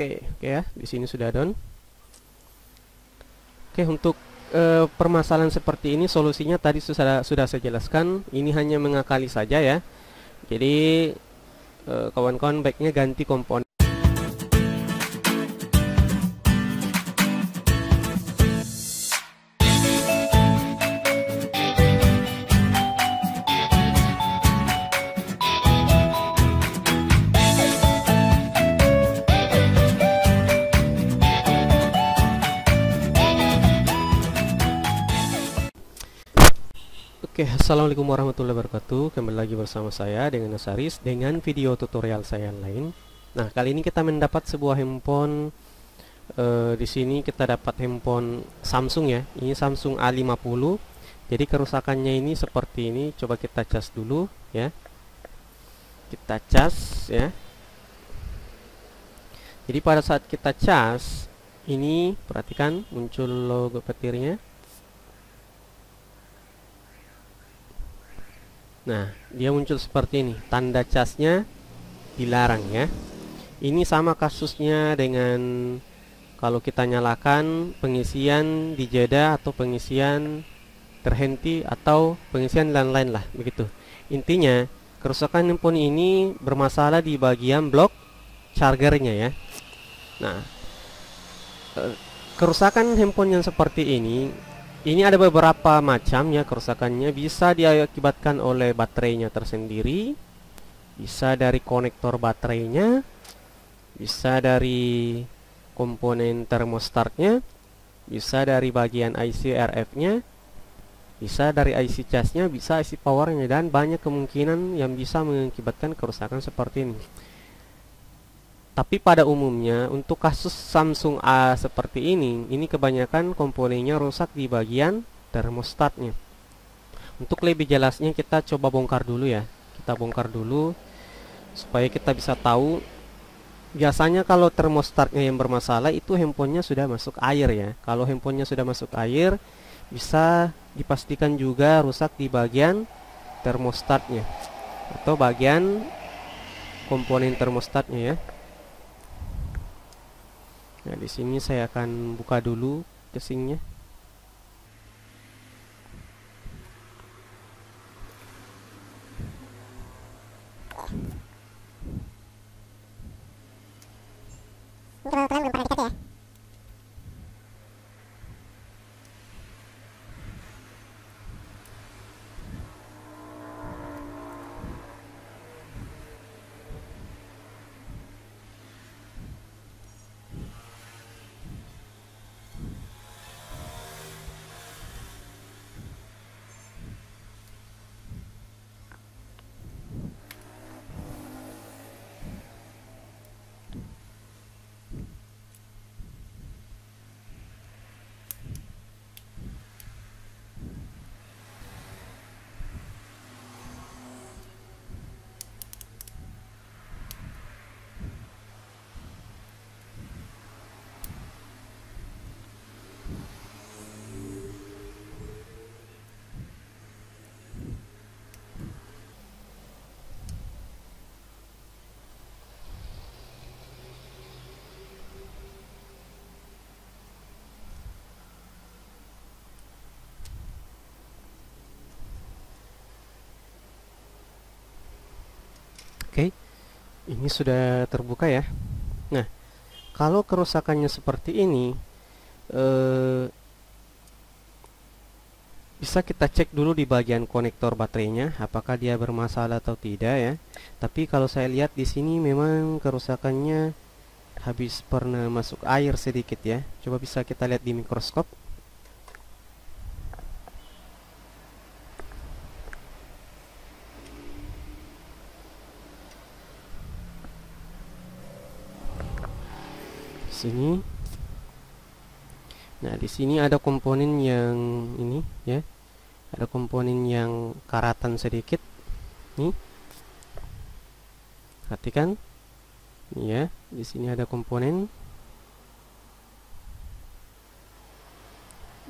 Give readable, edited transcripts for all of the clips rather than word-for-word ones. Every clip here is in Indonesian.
Oke ya, di sini sudah down. Oke, untuk permasalahan seperti ini solusinya tadi sudah saya jelaskan. Ini hanya mengakali saja ya. Jadi kawan-kawan baiknya ganti komponen. Oke, assalamualaikum warahmatullahi wabarakatuh. Kembali lagi bersama saya dengan Nasaris dengan video tutorial saya yang lain. Nah, kali ini kita mendapat sebuah handphone. Di sini kita dapat handphone Samsung ya. Ini Samsung A50. Jadi kerusakannya ini seperti ini. Coba kita cas dulu ya. Kita cas ya. Jadi pada saat kita cas, ini perhatikan muncul logo petirnya. Nah, dia muncul seperti ini, tanda casnya dilarang ya. Ini sama kasusnya dengan kalau kita nyalakan pengisian di jeda atau pengisian terhenti atau pengisian lain-lain lah, begitu. Intinya, kerusakan handphone ini bermasalah di bagian blok chargernya ya. Nah, kerusakan handphone yang seperti ini ada beberapa macam ya kerusakannya. Bisa diakibatkan oleh baterainya tersendiri, bisa dari konektor baterainya, bisa dari komponen termostatnya, bisa dari bagian IC RF-nya, bisa dari IC casnya, bisa IC powernya, dan banyak kemungkinan yang bisa mengakibatkan kerusakan seperti ini. Tapi pada umumnya untuk kasus Samsung A seperti ini kebanyakan komponennya rusak di bagian termostatnya. Untuk lebih jelasnya kita coba bongkar dulu ya. Kita bongkar dulu supaya kita bisa tahu. Biasanya kalau termostatnya yang bermasalah itu handphonenya sudah masuk air ya. Kalau handphonenya sudah masuk air, bisa dipastikan juga rusak di bagian termostatnya atau bagian komponen termostatnya ya. Nah, di sini saya akan buka dulu casingnya. Kalau kalian belum pernah dicat ya. Oke, ini sudah terbuka ya. Nah, kalau kerusakannya seperti ini, bisa kita cek dulu di bagian konektor baterainya, apakah dia bermasalah atau tidak ya. Tapi kalau saya lihat di sini memang kerusakannya habis pernah masuk air sedikit ya. Coba bisa kita lihat di mikroskop. Sini. Nah, di sini ada komponen yang ini ya. Ada komponen yang karatan sedikit. Nih. Perhatikan. Nih ya, di sini ada komponen.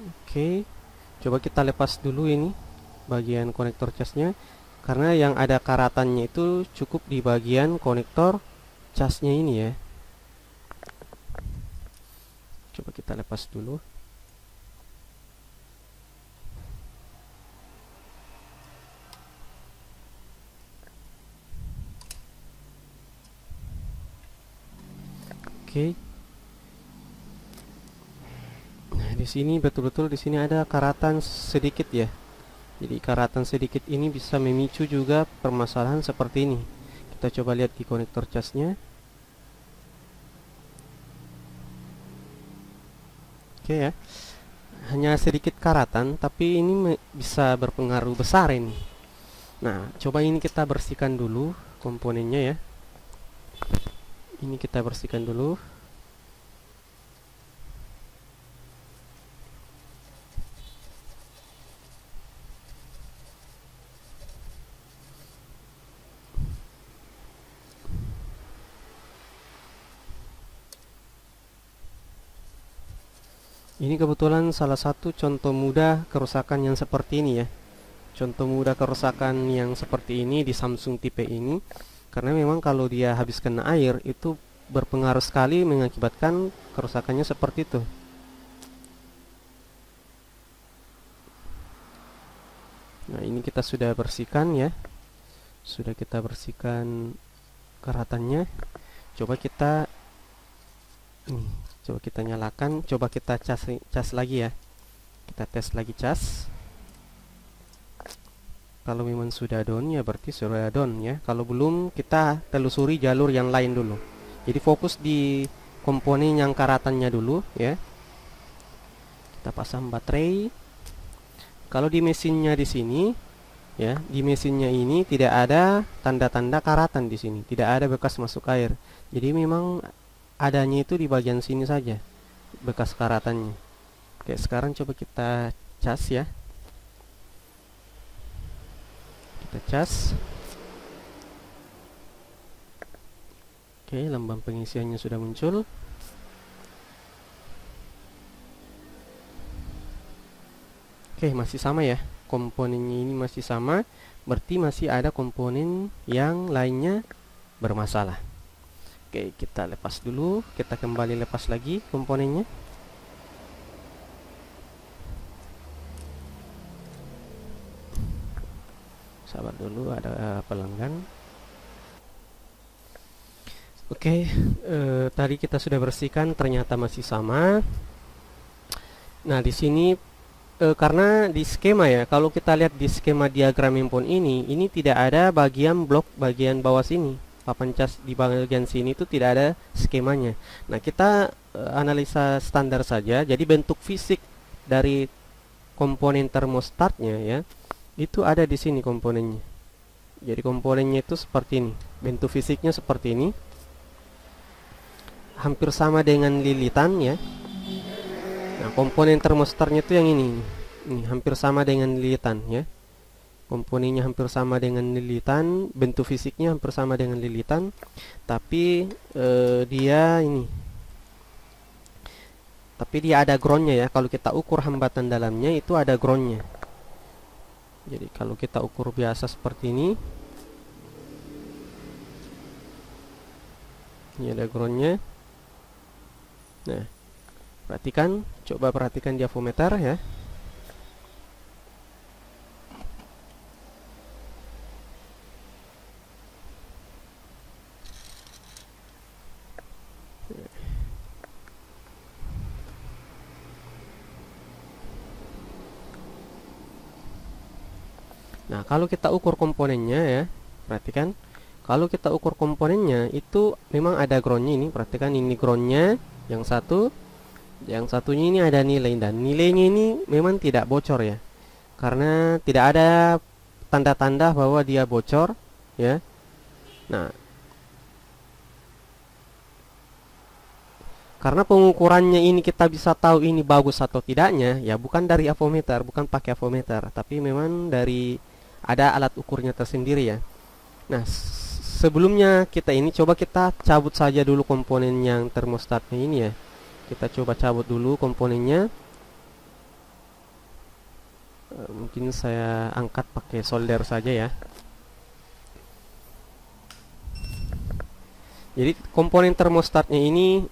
Oke. Coba kita lepas dulu ini bagian konektor casnya, karena yang ada karatannya itu cukup di bagian konektor casnya ini ya. Coba kita lepas dulu. Oke. Nah, di sini betul-betul di sini ada karatan sedikit ya. Jadi karatan sedikit ini bisa memicu juga permasalahan seperti ini. Kita coba lihat di konektor casnya. Oke ya. Hanya sedikit karatan, tapi ini bisa berpengaruh besar ini. Nah, coba ini kita bersihkan dulu komponennya ya. Ini kita bersihkan dulu. Ini kebetulan salah satu contoh mudah kerusakan yang seperti ini ya. Contoh mudah kerusakan yang seperti ini di Samsung tipe ini. Karena memang kalau dia habis kena air itu berpengaruh sekali mengakibatkan kerusakannya seperti itu. Nah, ini kita sudah bersihkan ya. Sudah kita bersihkan karatannya. Coba kita coba kita nyalakan, coba kita cas lagi ya. Kita tes lagi cas. Kalau memang sudah down ya berarti sudah down ya. Kalau belum, kita telusuri jalur yang lain dulu. Jadi fokus di komponen yang karatannya dulu ya. Kita pasang baterai. Kalau di mesinnya di sini ya, di mesinnya ini tidak ada tanda-tanda karatan di sini, tidak ada bekas masuk air. Jadi memang adanya itu di bagian sini saja bekas karatannya. Oke, sekarang coba kita cas ya. Kita cas. Oke, lambang pengisiannya sudah muncul. Oke, masih sama ya. Komponennya ini masih sama. Berarti masih ada komponen yang lainnya bermasalah. Oke, kita lepas dulu. Kita kembali lepas lagi komponennya. Sabar dulu, ada pelanggan. Oke, tadi kita sudah bersihkan, ternyata masih sama. Nah, di sini karena di skema ya, kalau kita lihat di skema diagram handphone ini tidak ada bagian blok bagian bawah sini. Papan cas di bagian sini itu tidak ada skemanya. Nah, kita analisa standar saja. Jadi bentuk fisik dari komponen termostatnya ya, itu ada di sini komponennya. Jadi komponennya itu seperti ini. Bentuk fisiknya seperti ini. Hampir sama dengan lilitan ya. Nah, komponen termostatnya itu yang ini. Ini hampir sama dengan lilitan ya. Komponennya hampir sama dengan lilitan, bentuk fisiknya hampir sama dengan lilitan, tapi dia ini. Tapi dia ada groundnya ya. Kalau kita ukur hambatan dalamnya itu ada groundnya. Jadi kalau kita ukur biasa seperti ini ada groundnya. Nah, perhatikan, coba perhatikan di avometer ya. Nah, kalau kita ukur komponennya ya, perhatikan. Kalau kita ukur komponennya itu memang ada groundnya ini. Perhatikan ini groundnya, yang satu, yang satunya ini ada nilai, dan nilainya ini memang tidak bocor ya, karena tidak ada tanda-tanda bahwa dia bocor ya. Nah, karena pengukurannya ini kita bisa tahu ini bagus atau tidaknya ya, bukan dari avometer, bukan pakai avometer, tapi memang dari ada alat ukurnya tersendiri ya. Nah, sebelumnya kita ini coba kita cabut saja dulu komponen yang termostatnya ini ya. Kita coba cabut dulu komponennya. Mungkin saya angkat pakai solder saja ya. Jadi komponen termostatnya ini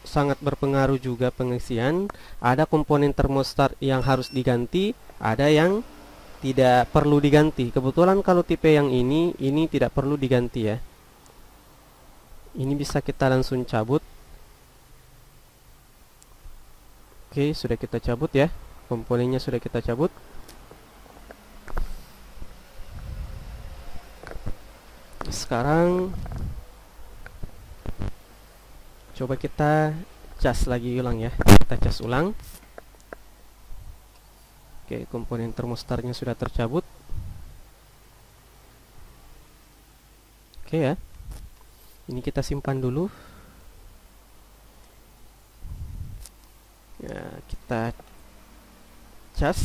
sangat berpengaruh juga pengisian. Ada komponen termostat yang harus diganti, ada yang tidak perlu diganti. Kebetulan kalau tipe yang ini tidak perlu diganti ya. Ini bisa kita langsung cabut. Oke, sudah kita cabut ya. Komponennya sudah kita cabut. Sekarang coba kita cas lagi ulang ya. Kita cas ulang. Oke, komponen termostatnya sudah tercabut. Oke ya. Ini kita simpan dulu. Ya, kita cas.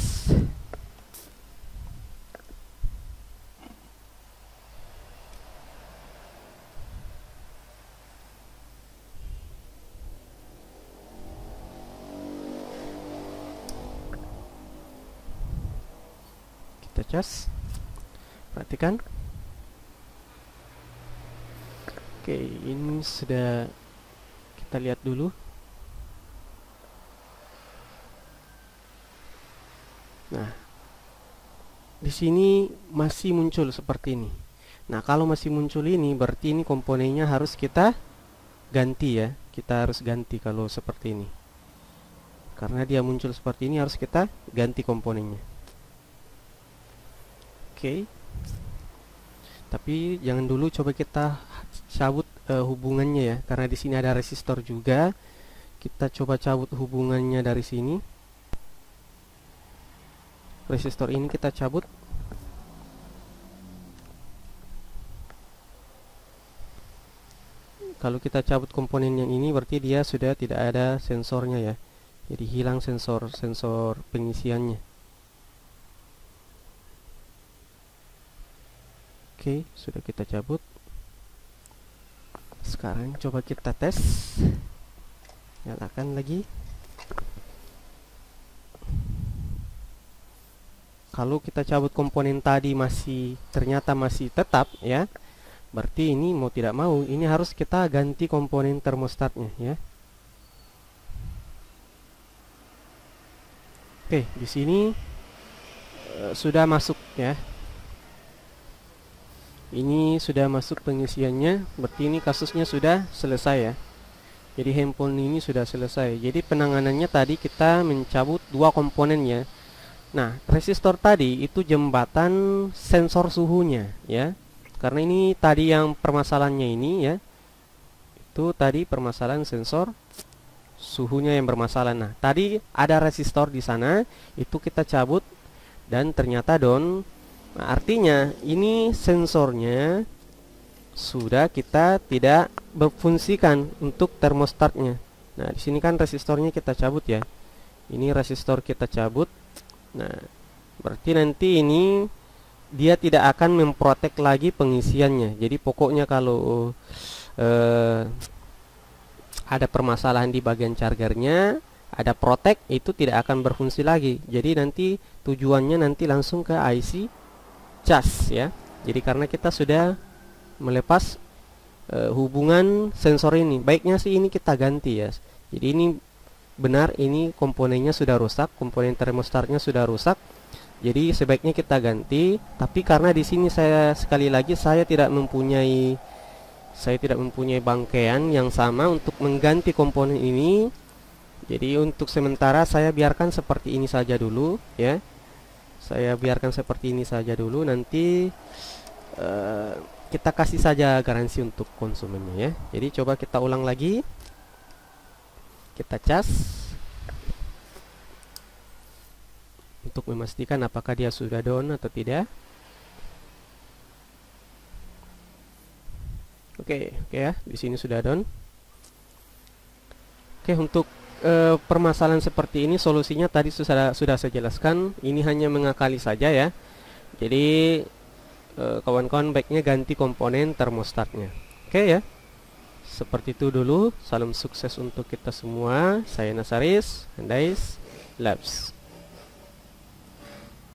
Kita cas. Perhatikan. Oke, ini sudah kita lihat dulu. Nah, di sini masih muncul seperti ini. Nah, kalau masih muncul ini berarti ini komponennya harus kita ganti ya. Kita harus ganti kalau seperti ini. Karena dia muncul seperti ini harus kita ganti komponennya. Oke. Tapi jangan dulu, coba kita cabut hubungannya ya. Karena di sini ada resistor juga. Kita coba cabut hubungannya dari sini. Resistor ini kita cabut. Kalau kita cabut komponen yang ini berarti dia sudah tidak ada sensornya ya. Jadi hilang sensor pengisiannya. Oke, sudah kita cabut. Sekarang coba kita tes. Nyalakan lagi. Kalau kita cabut komponen tadi ternyata masih tetap ya, berarti ini mau tidak mau ini harus kita ganti komponen termostatnya ya. Oke, di sini sudah masuk ya. Ini sudah masuk pengisiannya, berarti ini kasusnya sudah selesai ya. Jadi handphone ini sudah selesai. Jadi penanganannya tadi kita mencabut dua komponennya. Nah, resistor tadi itu jembatan sensor suhunya ya. Karena ini tadi yang permasalahannya ini ya. Itu tadi permasalahan sensor suhunya yang bermasalah. Nah, tadi ada resistor di sana, itu kita cabut dan ternyata down. Nah, artinya ini sensornya sudah kita tidak berfungsikan untuk termostatnya. Nah, di sini kan resistornya kita cabut ya. Ini resistor kita cabut. Nah, berarti nanti ini dia tidak akan memprotek lagi pengisiannya. Jadi pokoknya kalau ada permasalahan di bagian chargernya, ada protek, itu tidak akan berfungsi lagi. Jadi nanti tujuannya nanti langsung ke IC cas ya. Jadi karena kita sudah melepas hubungan sensor ini, baiknya sih ini kita ganti ya. Jadi ini benar, ini komponennya sudah rusak, komponen termostatnya sudah rusak. Jadi sebaiknya kita ganti. Tapi karena di sini sekali lagi saya tidak mempunyai bangkaian yang sama untuk mengganti komponen ini. Jadi untuk sementara saya biarkan seperti ini saja dulu ya. Saya biarkan seperti ini saja dulu. Nanti kita kasih saja garansi untuk konsumennya ya. Jadi coba kita ulang lagi. Kita cas untuk memastikan apakah dia sudah down atau tidak. Oke ya, di sini sudah down. Oke, untuk permasalahan seperti ini solusinya tadi sudah saya jelaskan. Ini hanya mengakali saja ya. Jadi kawan-kawan baiknya ganti komponen termostatnya. Oke ya. Seperti itu dulu. Salam sukses untuk kita semua. Saya Nasaris, Handais Labs.